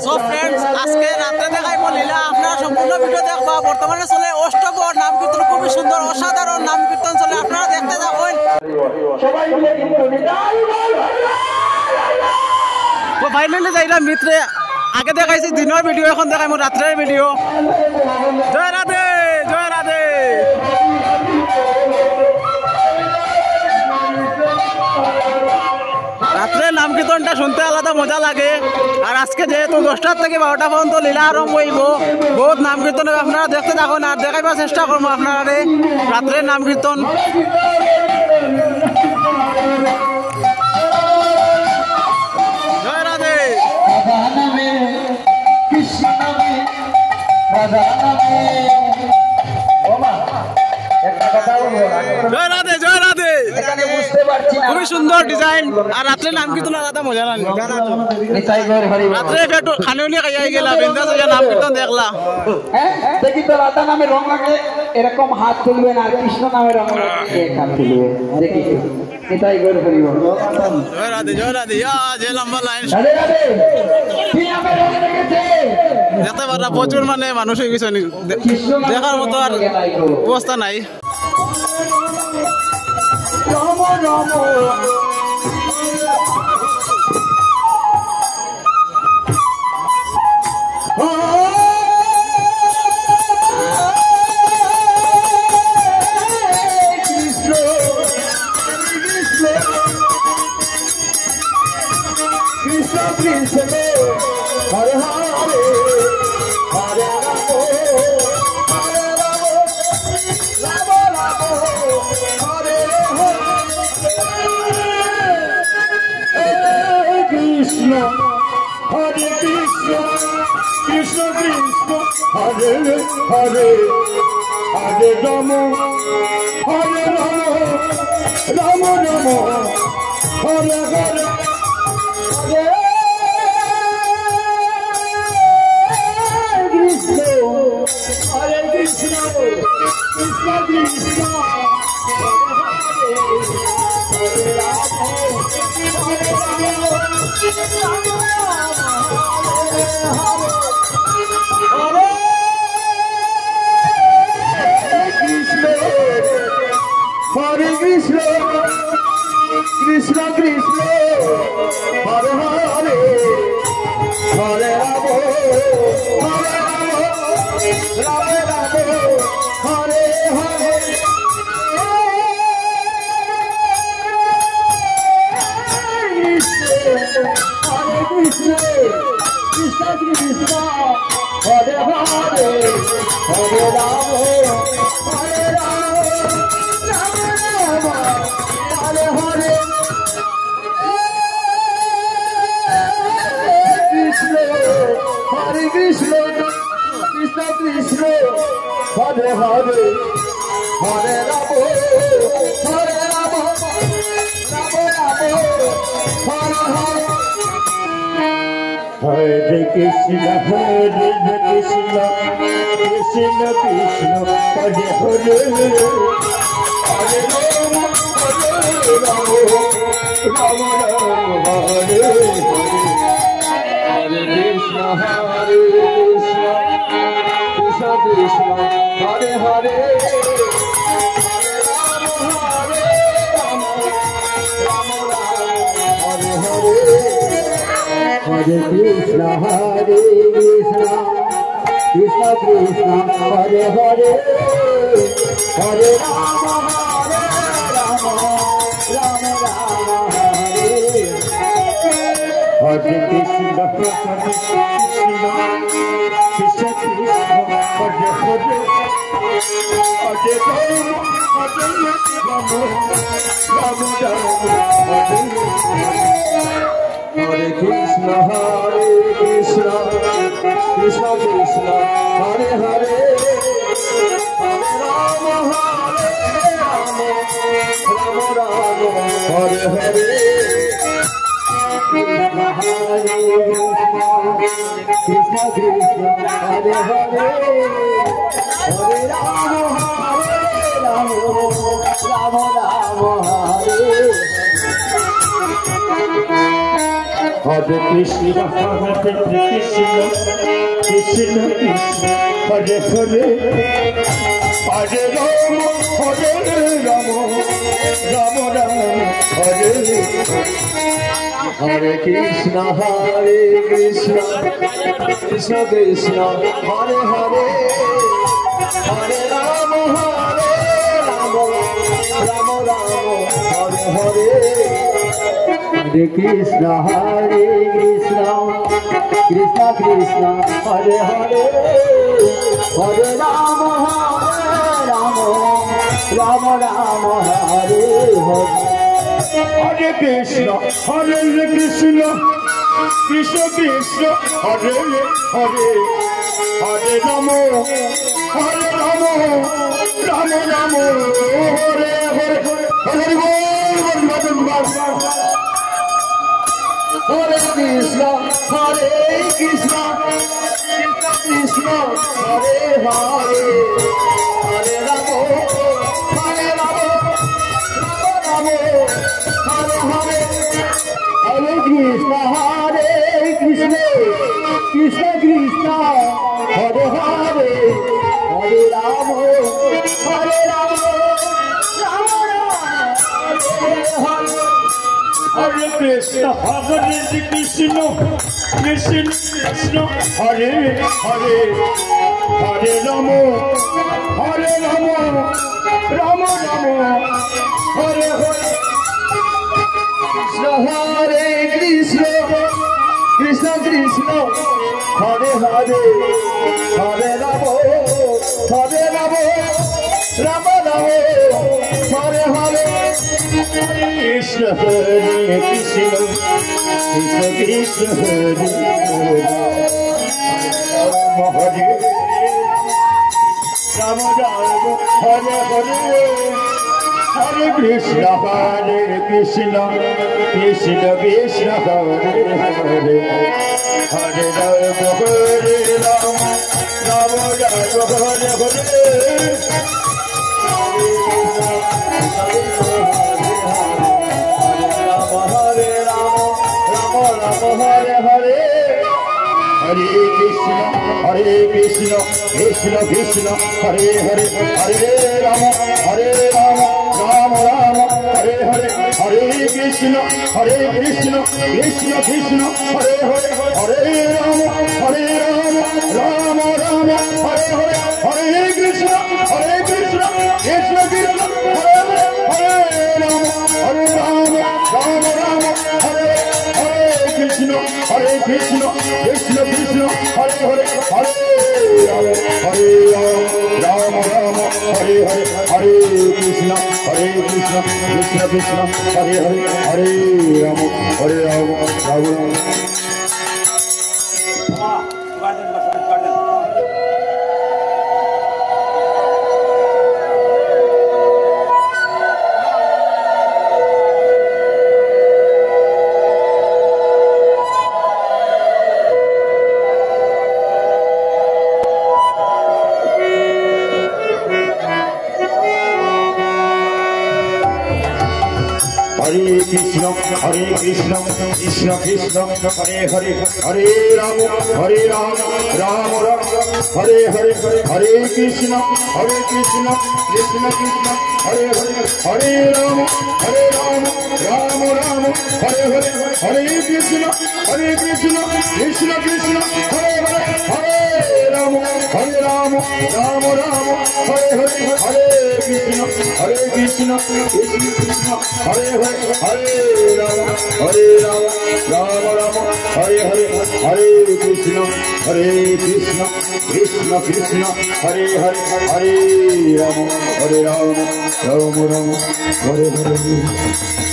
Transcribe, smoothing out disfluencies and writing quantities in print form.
So friends, আজকে রাতে দেখাইব লীলা। আপনারা সম্পূর্ণ ভিডিও দেখবা। বর্তমানে চলে অষ্টপ্রহর নাম কীর্তন, খুবই সুন্দর অসাধারণ নাম কীর্তন চলে, আপনারা দেখতে থাকুন। তো ফাইনালি যাইলাম মিত্রে, আগে দেখাইছি দিনের ভিডিও, এখন দেখাইম রাত্রের ভিডিও। জয় রাধে, জয় রাধে। রাত্রে নাম কীর্তনটা শুনতে আলাদা মজা লাগে। আর আজকে যেহেতু 10টা থেকে 12টা পর্যন্ত লীলা আরম্ভ হইব, বহুত নাম কীর্তন আপনারা দেখতে থাকুন আর দেখাইবার চেষ্টা করবো আপনারা রাত্রের নাম কীর্তন। জয় রাধে। জয় রাধে, জয় রাধে। খুবই সুন্দর ডিজাইন আর রাত্রে নাম কীর্তন আলাদা মজা লাগে। রাত্রে একটু খানিও খাইয়া গেলা, বিন্দাস নাম কীর্তন দেখলা। দেখি তো রাধা নামে রং লাগে এরকম হাত তুলবেন, আর কৃষ্ণ নামে রং লাগে হাত তুলবেন। দেখি নিতাই গৌর হরিব। জয় রাধে, জয় রাধে। যে লম্বা লাইন দেখতে পারা, প্রচুর মানে মানুষ হয়ে গেছে, দেখার মতো আর অবস্থা নাই। Hare Hare Rama Hare Rama Rama Rama Hare Hare Hare Krishna Hare Krishna Krishna Krishna Hare Rama Hare Rama Hare Krishna, Krishna Krishna, Hare Hare, Hare Rama, Hare Rama, Rama Rama, Hare Hare. Hare Krishna, Krishna Krishna, Hare Hare, Hare Rama, Hare Rama. Hare Hare Krishna Hare Krishna Krishna Krishna Hare Hare Hare Rama Hare Rama Rama Rama Hare Hare. Hare Krishna Hare Krishna Krishna Krishna Hare Hare Hare Rama Hare Rama Rama Rama Hare Hare. Hare Krishna Krishna Krishna Hare Hare Hare Rama Hare Rama Rama Rama Hare Hare. Hare Krishna Krishna Krishna Hare Hare Hare Rama Hare Rama Rama Rama Hare. Hare Krishna Krishna Krishna Krishna Hare Hare. Hare Rama Rama Rama Hare. Hare Krishna Krishna Krishna Hare Hare Hare Rama Hare Rama Rama Rama Hare Hare. Krishna Krishna Hare Hare Hare Rama Hare Rama Rama Rama Hare. Hare Krishna Krishna Krishna Hare Hare Hare Rama Rama Rama Hare Hare Krishna Krishna Krishna Hare Hare Hare Rama Rama Rama Hare Hare Hare Krishna Krishna Krishna Hare Hare Hare Rama Rama Rama Hare Hare Hare Krishna Krishna Krishna Hare Hare Hare Rama Rama Rama Hare Hare Hare Hare Krishna Krishna Krishna Hare Hare Hare Rama Rama Hare Hare Krishna Krishna Krishna Hare Hare Hare Rama Hare Krishna Krishna Krishna Hare Hare Hare Rama Rama Rama Hare Hare Hare Krishna Krishna Krishna Hare Hare Hare Rama Rama Rama Hare Hare Krishna Hare Krishna Krishna Hare Hare Rama Rama Hare Hare Hare Krishna Krishna Krishna Hare Hare Hare Rama Rama Hare Hare Hare Hare Hare Krishna Krishna Krishna Hare Hare Hare Rama Rama Hare Hare Hare Krishna Krishna Krishna Hare Hare Hare Rama Rama Hare Hare Hare Krishna Krishna Krishna Hare Hare Hare Rama Rama Hare Hare Krishna Krishna Krishna Hare Hare Hare Rama Hare Hare Hare Krishna Krishna Krishna Hare Hare Hare Rama Krishna Krishna Krishna Hare Hare Hare Rama Rama Hare Hare Hare Krishna Krishna Krishna Hare Hare Hare Rama Rama Hare Hare Hare Krishna Krishna Krishna Hare Hare Hare Rama Rama Hare Hare Hare Krishna Krishna Hare Hare Hare Rama Rama Hare Hare Hare Krishna Krishna Krishna Hare Hare Hare Rama Rama Hare Hare